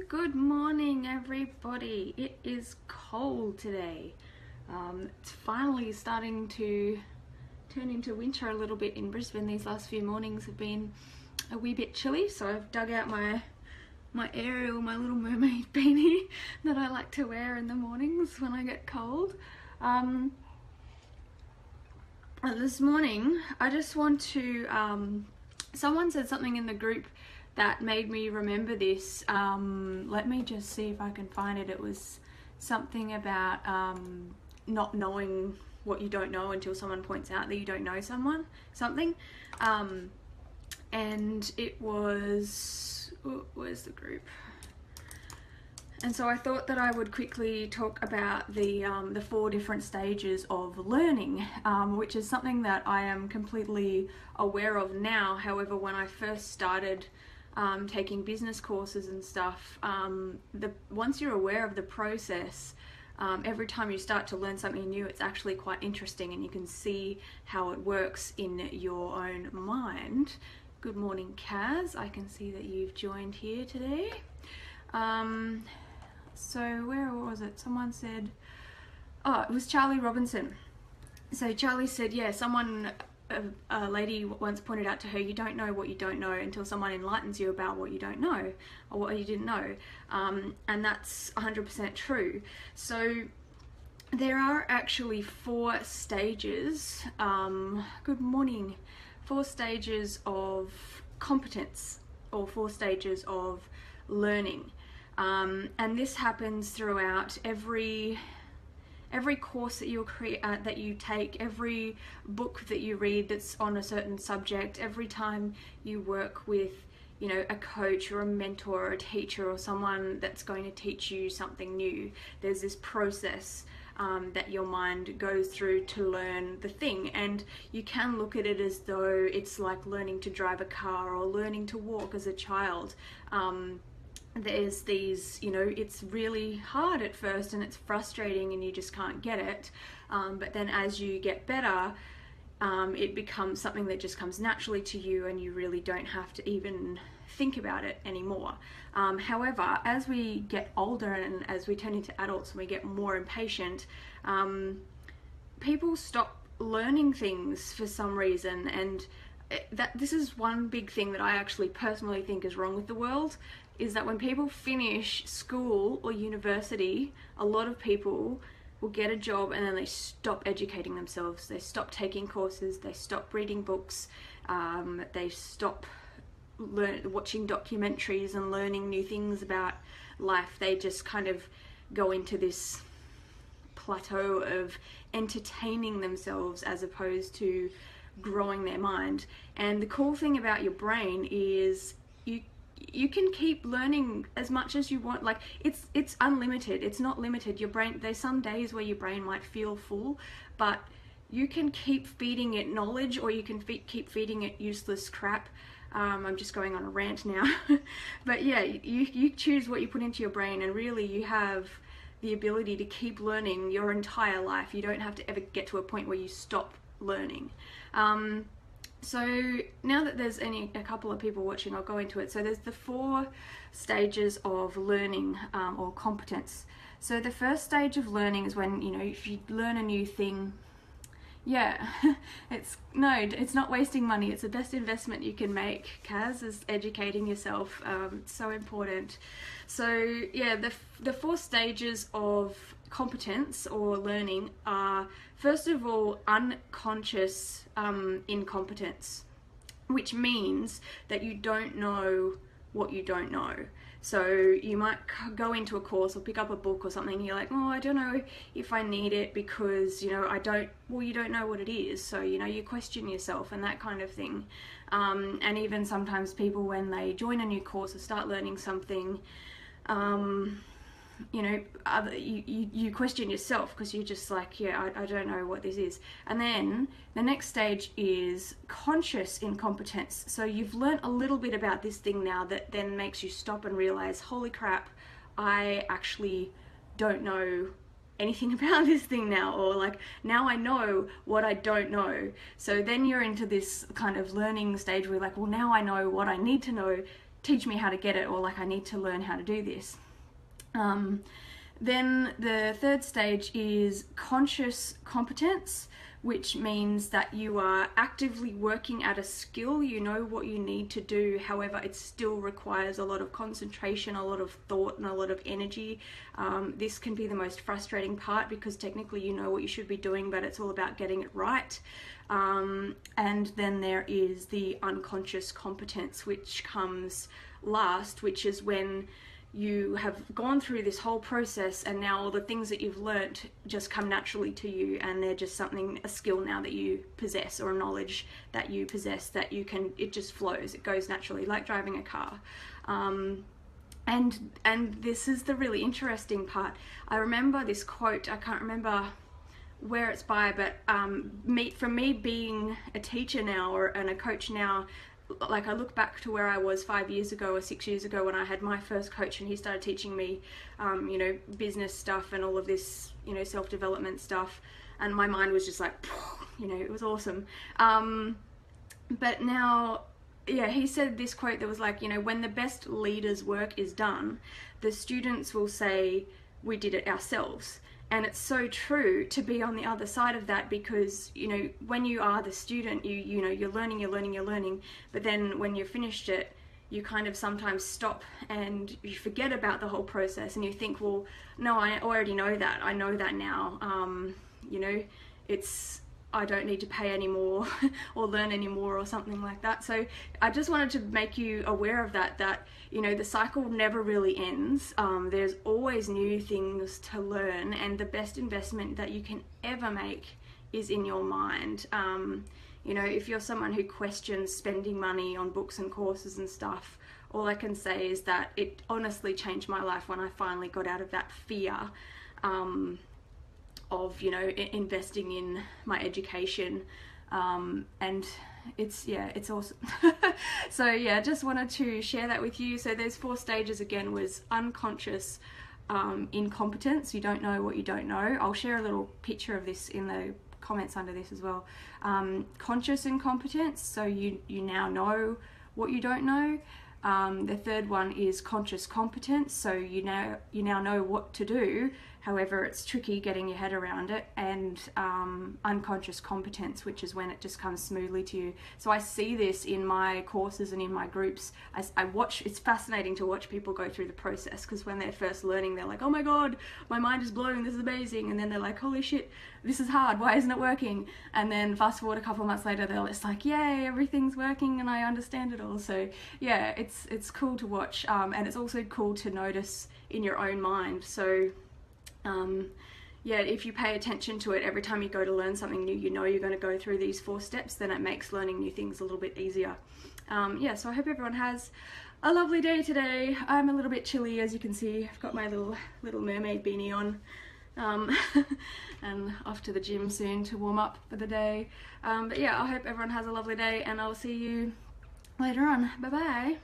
Good morning, everybody. It is cold today. It's finally starting to turn into winter a little bit in Brisbane. These last few mornings have been a wee bit chilly, so I've dug out my Ariel, my Little Mermaid beanie that I like to wear in the mornings when I get cold. This morning, I just want to, someone said something in the group that made me remember this. Let me just see if I can find it. It was something about not knowing what you don't know until someone points out that you don't know something. And it was, where's the group? And so I thought that I would quickly talk about the 4 different stages of learning, which is something that I am completely aware of now. However, when I first started taking business courses and stuff, once you're aware of the process, every time you start to learn something new, it's actually quite interesting and you can see how it works in your own mind. Good morning, Kaz. I can see that you've joined here today. So where was it? Someone said, oh, it was Charlie Robinson. So Charlie said, yeah, a lady once pointed out to her, you don't know what you don't know until someone enlightens you about what you don't know or what you didn't know. And that's 100% true. So there are actually 4 stages, good morning, 4 stages of competence or 4 stages of learning. And this happens throughout every course that you take, every book that you read that's on a certain subject, every time you work with, a coach or a mentor or a teacher or someone that's going to teach you something new. There's this process that your mind goes through to learn the thing, and you can look at it as though it's like learning to drive a car or learning to walk as a child. There's these, it's really hard at first and it's frustrating and you just can't get it. But then as you get better, it becomes something that just comes naturally to you and you really don't have to even think about it anymore. However, as we get older and as we turn into adults and we get more impatient, people stop learning things for some reason, and this is one big thing that I actually personally think is wrong with the world, is that when people finish school or university, a lot of people will get a job and then they stop educating themselves. They stop taking courses, they stop reading books, they stop watching documentaries and learning new things about life. They just kind of go into this plateau of entertaining themselves as opposed to growing their mind. And the cool thing about your brain is you can keep learning as much as you want. Like it's unlimited, it's not limited. Your brain, there's some days where your brain might feel full, but you can keep feeding it knowledge or you can keep feeding it useless crap. I'm just going on a rant now. But yeah, you choose what you put into your brain, and really you have the ability to keep learning your entire life. You don't have to ever get to a point where you stop learning. So now that there's a couple of people watching, I'll go into it. So there's the 4 stages of learning or competence. So the first stage of learning is when, if you learn a new thing, yeah, it's not wasting money. It's the best investment you can make. Kaz, is educating yourself. It's so important. So yeah, the 4 stages of competence or learning are, first of all, unconscious incompetence, which means that you don't know what you don't know. So you might go into a course or pick up a book or something and you're like, oh, I don't know if I need it because, you don't know what it is. So, you question yourself and that kind of thing. And even sometimes people, when they join a new course or start learning something, you question yourself because you're just like, yeah, I don't know what this is. And then the next stage is conscious incompetence. So you've learned a little bit about this thing now that then makes you stop and realize, holy crap, I actually don't know anything about this thing now, or like now I know what I don't know. So then you're into this kind of learning stage where you're like, well, now I know what I need to know. teach me how to get it, or like I need to learn how to do this. Then the third stage is conscious competence, which means that you are actively working at a skill. You know what you need to do, however it still requires a lot of concentration, a lot of thought and a lot of energy. This can be the most frustrating part, because technically you know what you should be doing, but it's all about getting it right. And then there is the unconscious competence, which comes last, which is when you have gone through this whole process and now all the things that you've learnt just come naturally to you, and they're just a skill now that you possess, or a knowledge that you possess that you can, it just flows, it goes naturally, like driving a car. And this is the really interesting part. I remember this quote, I can't remember where it's by, but for me being a teacher now and a coach now, like I look back to where I was 5 years ago or 6 years ago when I had my first coach, and he started teaching me, you know, business stuff and all of this, you know, self-development stuff, and my mind was just like, you know, it was awesome. But now, yeah, he said this quote that was like, you know, when the best leader's work is done, the students will say, we did it ourselves. And it's so true to be on the other side of that, because, you know, when you are the student, you know, you're learning, but then when you've finished it, you kind of sometimes stop and you forget about the whole process, and you think, well, no, I already know that. I know that now. You know, I don't need to pay anymore or learn anymore or something like that. So I just wanted to make you aware of that, you know, the cycle never really ends. There's always new things to learn, and the best investment that you can ever make is in your mind. You know, if you're someone who questions spending money on books and courses and stuff, all I can say is that it honestly changed my life when I finally got out of that fear of, you know, investing in my education, and it's awesome. So yeah, just wanted to share that with you. So those 4 stages again was unconscious incompetence. You don't know what you don't know. I'll share a little picture of this in the comments under this as well. Conscious incompetence, so you now know what you don't know. The third one is conscious competence, so you now know what to do, however it's tricky getting your head around it. And unconscious competence, which is when it just comes smoothly to you. So I see this in my courses and in my groups. I watch, it's fascinating to watch people go through the process, because when they're first learning, they're like, oh my god, my mind is blown, this is amazing, and then they're like, holy shit, this is hard, why isn't it working? And then fast forward a couple of months later, they're just like, yay, everything's working and I understand it all. So yeah, it's cool to watch, and it's also cool to notice in your own mind. So yeah, if you pay attention to it every time you go to learn something new, you know you're going to go through these 4 steps, then it makes learning new things a little bit easier. Yeah, so I hope everyone has a lovely day today. I'm a little bit chilly, as you can see. I've got my little mermaid beanie on, and off to the gym soon to warm up for the day. But yeah, I hope everyone has a lovely day, and I'll see you later on. Bye bye.